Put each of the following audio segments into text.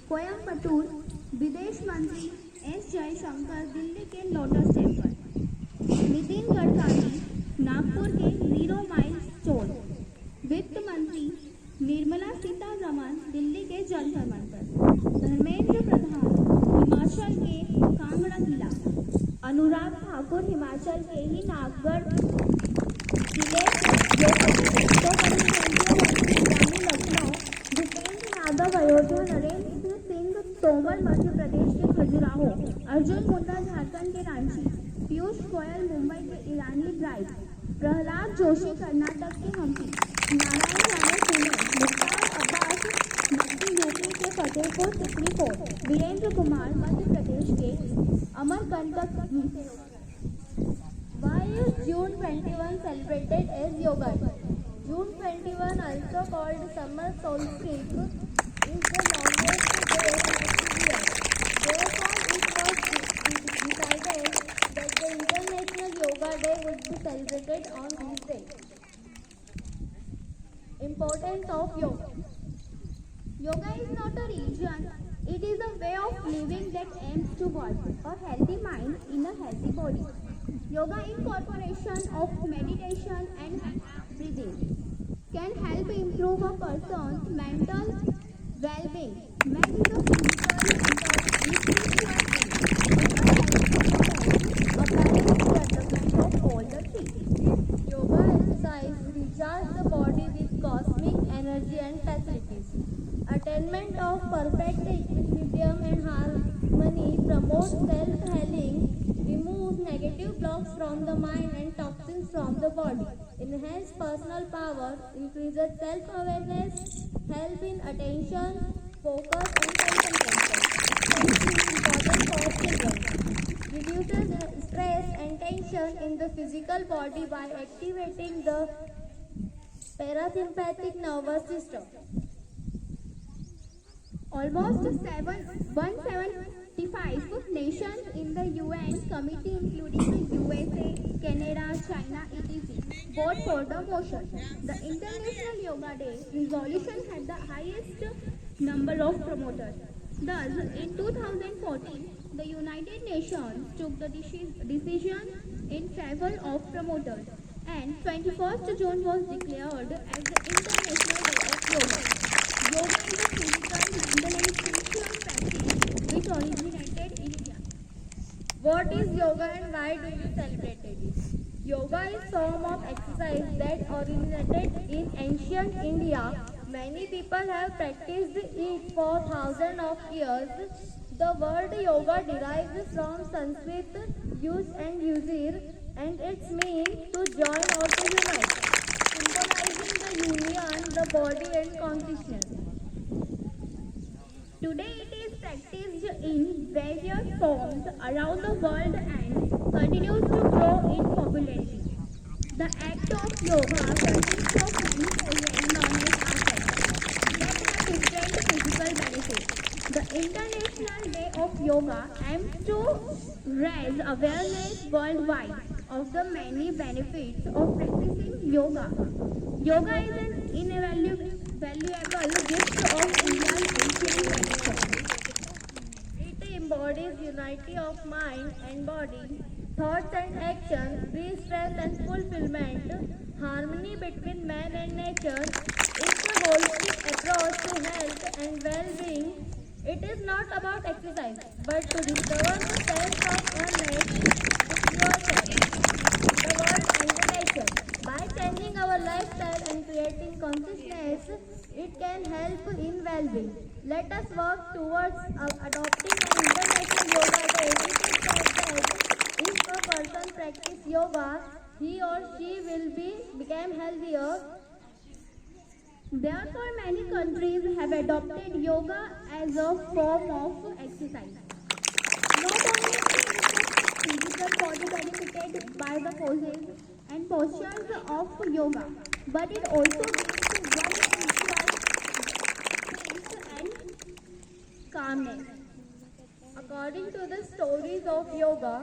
कोयम्बटूर, विदेश मंत्री एस जयशंकर दिल्ली के लोटस टेम्पल, नितिन गडकरी नागपुर के जीरो माइल स्टोन, वित्त मंत्री निर्मला सीतारमण दिल्ली के जंतर मंतर, धर्मेंद्र प्रधान हिमाचल के कांगड़ा किला, अनुराग ठाकुर हिमाचल के ही नागगढ़ किले, लखनऊ, भूपेंद्र यादव अयोध्या, नरेंद्र सिंह तोमर मध्य प्रदेश के खजुराहो, अर्जुन मुंडा झारखंड के रांची, पीयूष गोयल मुंबई के ईरानी ड्राइव, प्रहलाद जोशी कर्नाटक के हम्पी, नारायण राणे पुणे, मुख्तार अब्बास नकवी यूपी के फतेहपुर सिकरी कोट, वीरेंद्र कुमार मध्य प्रदेश के Amarkantak. Why is June 21 celebrated as Yoga Day? June 21, also called summer solstice, is the longest day of the year. Therefore, it was decided that the International Yoga Day would be celebrated on this day. Importance of Yoga. Yoga is not a religion, it is a way of living that aims towards a healthy mind in a healthy body. Yoga incorporation of meditation and breathing can help improve a person's mental well-being. Men is a physical, mental, a balanced development of all the three. Yoga exercise recharge the body with cosmic energy and facilities. Attainment of perfect equilibrium and harmony promotes self-healing, removes negative blocks from the mind and toxins from the body, enhance personal power, increases self-awareness, help in attention, focus and concentration. Important for children. Reduces stress and tension in the physical body by activating the parasympathetic nervous system. Almost 175 nations in the UN committee, including the USA, Canada, China, etc., vote for the motion. The International Yoga Day resolution had the highest number of promoters. Thus, in 2014, the United Nations took the decision in favor of promoters, and 21st June was declared as the International Day of Yoga. Yoga is a physical, mental and spiritual practice which originated in India. What is yoga and why do you celebrate it? Yoga is form of exercise that originated in ancient India. Many people have practiced it for thousands of years. The word yoga derives from Sanskrit use and usir, and its means to join or to unite, symbolizing the union, the body and consciousness. Today it is practiced in various forms around the world and continues to grow in popularity. The act of yoga consists of many poses known as asanas that have different physical benefits. The International Day of Yoga aims to raise awareness worldwide of the many benefits of practicing yoga. Yoga is an invaluable gift of India's ancient tradition. It embodies unity of mind and body, thoughts and actions, free strength and fulfillment, harmony between man and nature. It's a holistic approach to health and well-being. It is not about exercise, but to discover the sense of oneness with yourself, the world and the nature. By changing our lifestyle and creating consciousness, it can help in well-being. Let us work towards adopting an international yoga day. It is said that if a person practices yoga, he or she will become healthier. Therefore, many countries have adopted yoga as a form of exercise. Not only is the physical body benefited by the poses and postures of yoga, but it also gives one spiritual peace and calmness. According to the stories of yoga,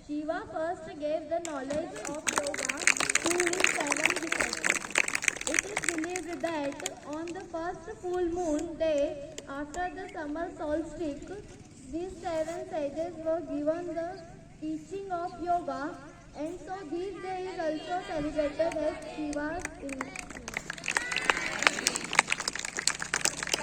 Shiva first gave the knowledge of yoga to his 7 disciples. It is believed that on the first full moon day, after the summer solstice, these seven sages were given the teaching of yoga, and so this day is also celebrated as Shiva's